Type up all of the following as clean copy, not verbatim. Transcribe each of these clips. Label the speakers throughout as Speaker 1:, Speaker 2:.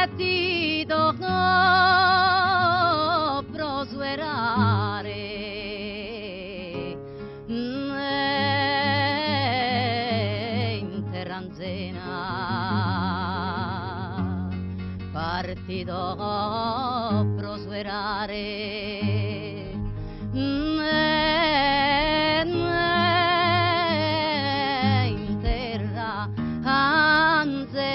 Speaker 1: Partito prosperare in terranzena, partito prosperare in terra anzena.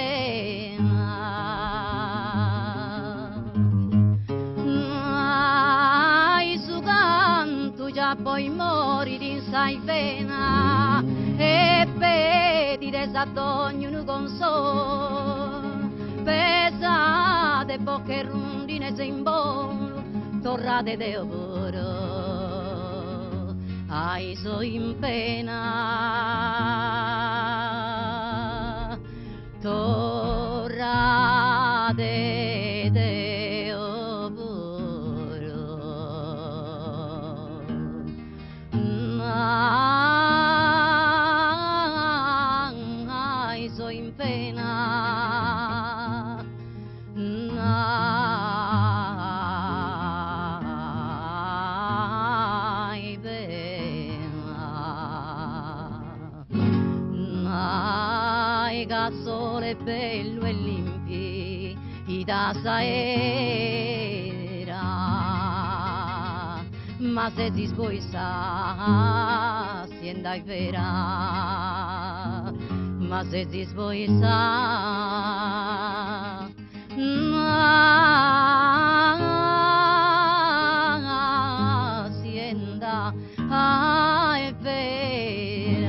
Speaker 1: Già poi mori in sai pena e vedi desatogno con sol pesate bocche rondine se in bolo torrate de oro ai so in pena torrate de oro. Ai so in pena, ai pena, ai che sole bello e limpi, i tassa era. Ma se ti sboisa si andai vera, ma se ti sboisa si andai vera.